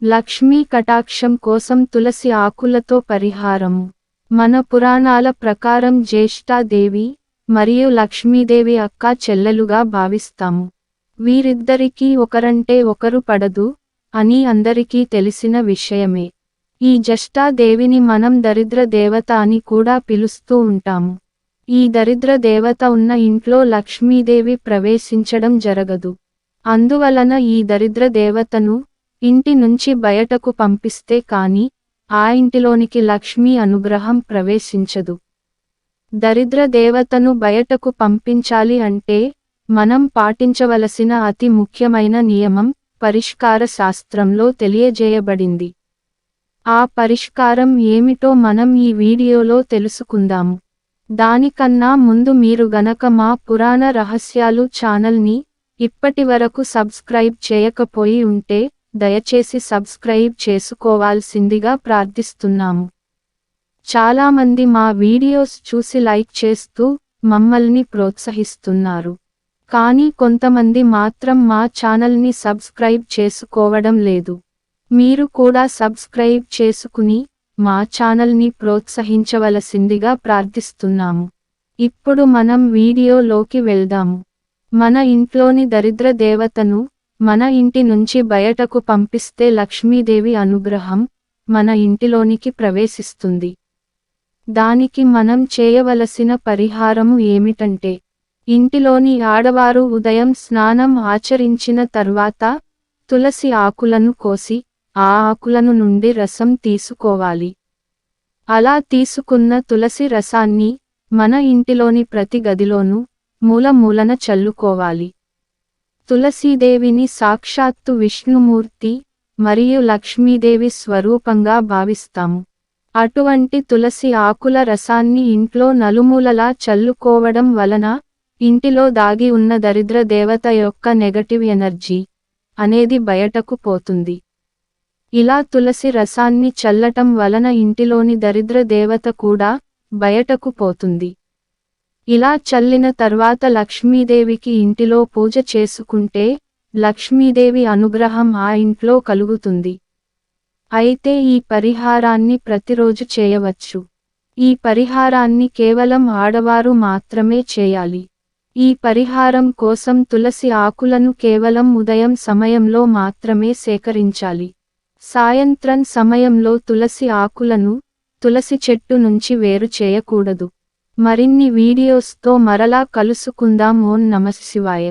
లక్ష్మీ కటాక్షం కోసం తులసి ఆకులతో పరిహారము. మన పురాణాల ప్రకారం జ్యేష్ఠాదేవి మరియు లక్ష్మీదేవి అక్కా చెల్లెలుగా భావిస్తాము. వీరిద్దరికీ ఒకరంటే ఒకరు పడదు అని అందరికీ తెలిసిన విషయమే. ఈ జ్యేష్ఠాదేవిని మనం దరిద్ర దేవత అని కూడా పిలుస్తూ ఉంటాము. ఈ దరిద్ర దేవత ఉన్న ఇంట్లో లక్ష్మీదేవి ప్రవేశించడం జరగదు. అందువలన ఈ దరిద్ర దేవతను ఇంటి నుంచి బయటకు పంపిస్తే కాని ఆ ఇంటిలోనికి లక్ష్మీ అనుగ్రహం ప్రవేశించదు. దరిద్ర దేవతను బయటకు పంపించాలి అంటే మనం పాటించవలసిన అతి ముఖ్యమైన నియమం పరిష్కార శాస్త్రంలో తెలియజేయబడింది. ఆ పరిష్కారం ఏమిటో మనం ఈ వీడియోలో తెలుసుకుందాము. దానికన్నా ముందు మీరు గనక మా పురాణ రహస్యాలు ఛానల్ని ఇప్పటివరకు సబ్స్క్రైబ్ చేయకపోయి ఉంటే దయచేసి సబ్స్క్రైబ్ చేసుకోవాల్సిందిగా ప్రార్థిస్తున్నాము. చాలామంది మా వీడియోస్ చూసి లైక్ చేస్తూ మమ్మల్ని ప్రోత్సహిస్తున్నారు. కానీ కొంతమంది మాత్రం మా ఛానల్ని సబ్స్క్రైబ్ చేసుకోవడం లేదు. మీరు కూడా సబ్స్క్రైబ్ చేసుకుని మా ఛానల్ని ప్రోత్సహించవలసిందిగా ప్రార్థిస్తున్నాము. ఇప్పుడు మనం వీడియోలోకి వెళ్దాము. మన ఇంట్లోని దరిద్ర దేవతను మన ఇంటి నుంచి బయటకు పంపిస్తే లక్ష్మీదేవి అనుగ్రహం మన ఇంటిలోనికి ప్రవేశిస్తుంది. దానికి మనం చేయవలసిన పరిహారము ఏమిటంటే, ఇంటిలోని ఆడవారు ఉదయం స్నానం ఆచరించిన తర్వాత తులసి ఆకులను కోసి ఆ ఆకులను నుండి రసం తీసుకోవాలి. అలా తీసుకున్న తులసి రసాన్ని మన ఇంటిలోని ప్రతి గదిలోనూ మూలమూలన చల్లుకోవాలి. తులసీదేవిని సాక్షాత్తు విష్ణుమూర్తి మరియు లక్ష్మీదేవి స్వరూపంగా భావిస్తాము. అటువంటి తులసి ఆకుల రసాన్ని ఇంట్లో నలుమూలలా చల్లుకోవడం వలన ఇంటిలో దాగి ఉన్న దరిద్ర దేవత యొక్క నెగటివ్ ఎనర్జీ అనేది బయటకు పోతుంది. ఇలా తులసి రసాన్ని చల్లటం వలన ఇంటిలోని దరిద్ర దేవత కూడా బయటకు పోతుంది. ఇలా చల్లిన తర్వాత లక్ష్మీదేవికి ఇంటిలో పూజ చేసుకుంటే లక్ష్మీదేవి అనుగ్రహం ఆ ఇంట్లో కలుగుతుంది. అయితే ఈ పరిహారాన్ని ప్రతిరోజు చేయవచ్చు. ఈ పరిహారాన్ని కేవలం ఆడవారు మాత్రమే చేయాలి. ఈ పరిహారం కోసం తులసి ఆకులను కేవలం ఉదయం సమయంలో మాత్రమే సేకరించాలి. సాయంత్రం సమయంలో తులసి ఆకులను తులసి చెట్టు నుంచి వేరు చేయకూడదు. మరిన్ని వీడియోస్తో మరలా కలుసుకుందాం. ఓం నమః శివాయ.